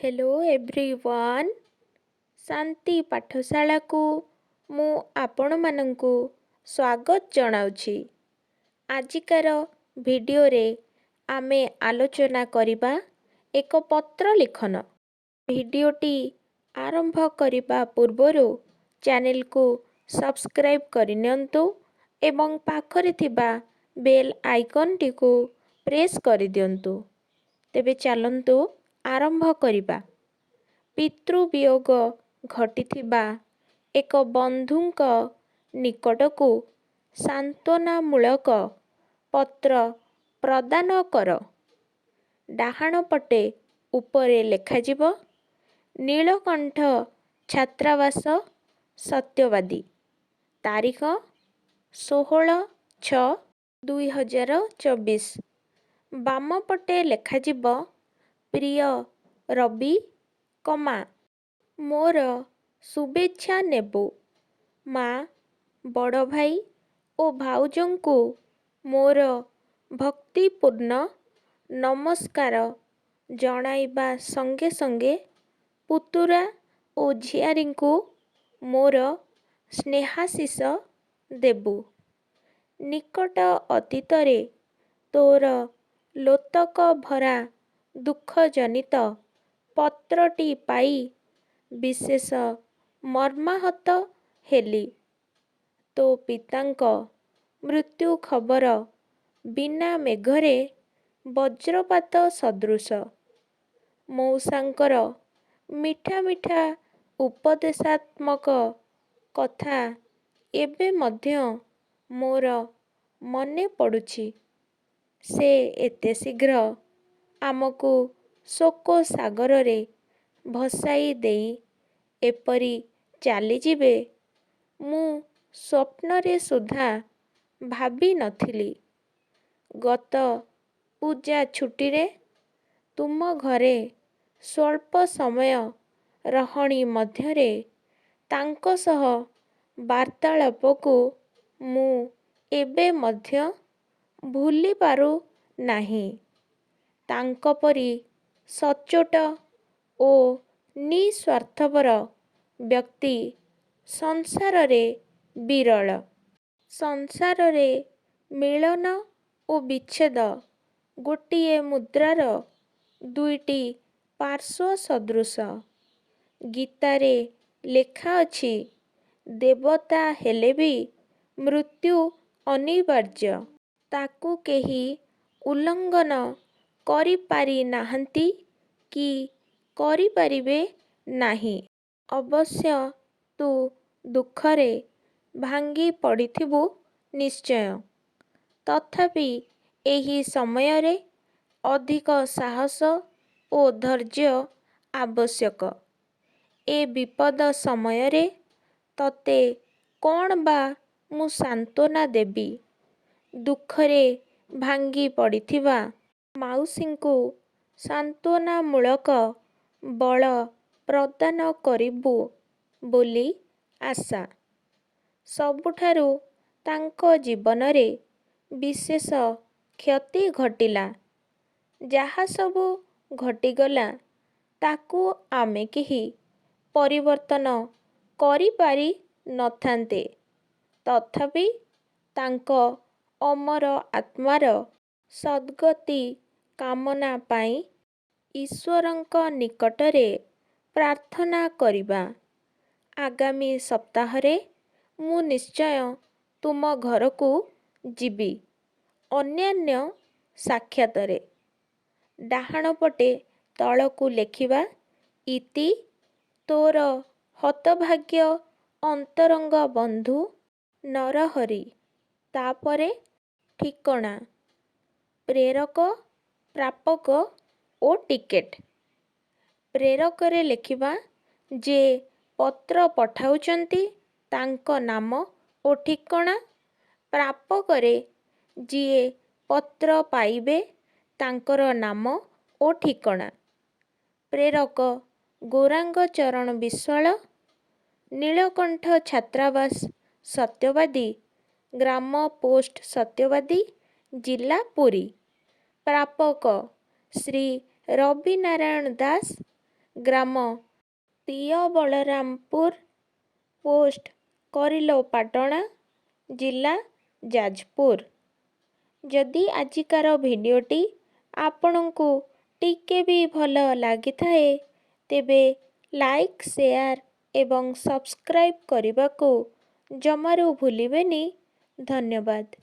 Hello everyone शांति पाठशाला को मु आपण मानंकु स्वागत जनाउछि। आजिकार वीडियो रे आमे आलोचना करिबा एक पत्र लिखन। वीडियोटी आरंभ करिबा पूर्वरु चैनल को सब्सक्राइब करिनियंतु एवं पाखरे थिबा बेल आइकन टी को प्रेस करि दियंतु। तेबे चलंतु आरंभ करिबा। पितृवियोग घटिथिबा एक बंधुंक निकटकु सांत्वनामूलक पत्र प्रदान कर। डाहाण पटे उपरे लेखाजिब नीलकंठ छात्रावास सत्यवादी तारीख 16/6/2024। बाम पटे लेखाजिब प्रिय रवि कमा मोर शुभेच्छा नेबु। माँ बड़ भाई ओ भाउजंकु मोर भक्तिपूर्ण नमस्कार जणाइबा संगे संगे पुतुरा ओ झियारींकु मोर स्नेहाशीष देबु। निकट अतीतरे तोर लोतक भरा दुख जनित पत्रटी पाई विशेष मर्माहत हेली। तो पितांक मृत्यु खबर बिना मेघरे वज्रपात सदृश। मौसांकर मिठा मिठा उपदेशात्मक कथा एबे मध्य मोर मने पड़ुछि। से एते शीघ्र आमको शोक सागर रे भसाई देई एपरी चाली जिबे मु स्वप्न रे सुधा भाबी नथिली। गत पूजा छुट्टी रे तुम घरे स्वल्प समय रहणी मध्यरे तांको सह वार्तालाप को मु एबे मध्य भूली पारु नाही। तांको परी सचोट ओ निस्वार्थपर व्यक्ति संसार रे विरल। संसार रे मिलन ओ विच्छेद गोटिए मुद्रार दुईटी पार्श्व सदृश। गीतारे लेखा अछि देवता हेले भी मृत्यु अनिवार्य। ताकू केही उल्लंघन करि पारि नाहंती कि करि पारिबे नाही। अवश्य तू दुखरे भांगी पड़िथिबु निश्चय। तथापि एही समयरे अधिक साहस ओ धैर्य आवश्यक। ए विपद समयरे तते कोण बा मु सांत्वना देबी। दुखरे भांगी पड़िथिबा माउसींकु सांत्वनामूलक बल प्रदान करिबु बोली आशा। सबुठारु तांको जीवनरे विशेष क्षति घटिला। जाहा सबु घटिगला ताकू आमे केही परिवर्तन करि पारि नथांते। तथापि तांको अमर आत्मार सद्गति कामना पाई ईश्वरंक निकटरे प्रार्थना करिबा। आगामी सप्ताहरे मु निश्चय तुम घरकू जिबी अन्यान्य साक्षातरे। डाहाण पटे तळकू लेखिबा इति तोर हतभाग्य अंतरंग बंधु नरहरि। तापरे ठिकणा प्रेरक प्रापक ओ टिकेट। प्रेरकरे लेखिबा जे पत्र पठाउचंती तांको नाम ओ ठिकणा। प्रापकरे जिए पत्र पाइबे तांकर नाम ओ ठिकणा। प्रेरक गौरांग चरण विश्वाल, नीलकंठ छात्रावास सत्यवादी, ग्राम पोस्ट सत्यवादी, जिला पुरी। प्रापक श्री रवि नारायण दास, ଗ୍ରାମ ପିୟବଳରାମପୁର, ପୋଷ୍ଟ କରିଲୋପାଟଣା, ଜିଲ୍ଲା ଯାଜପୁର। ଯଦି ଆଜିକାର ଭିଡ଼ିଓଟି ଆପଣଙ୍କୁ ଟିକେ ବି ଭଲ ଲାଗିଥାଏ ତେବେ ଲାଇକ୍, ସେୟାର ଏବଂ ସବସ୍କ୍ରାଇବ୍ କରିବାକୁ ଜମାରୁ ଭୁଲିବେନି। ଧନ୍ୟବାଦ।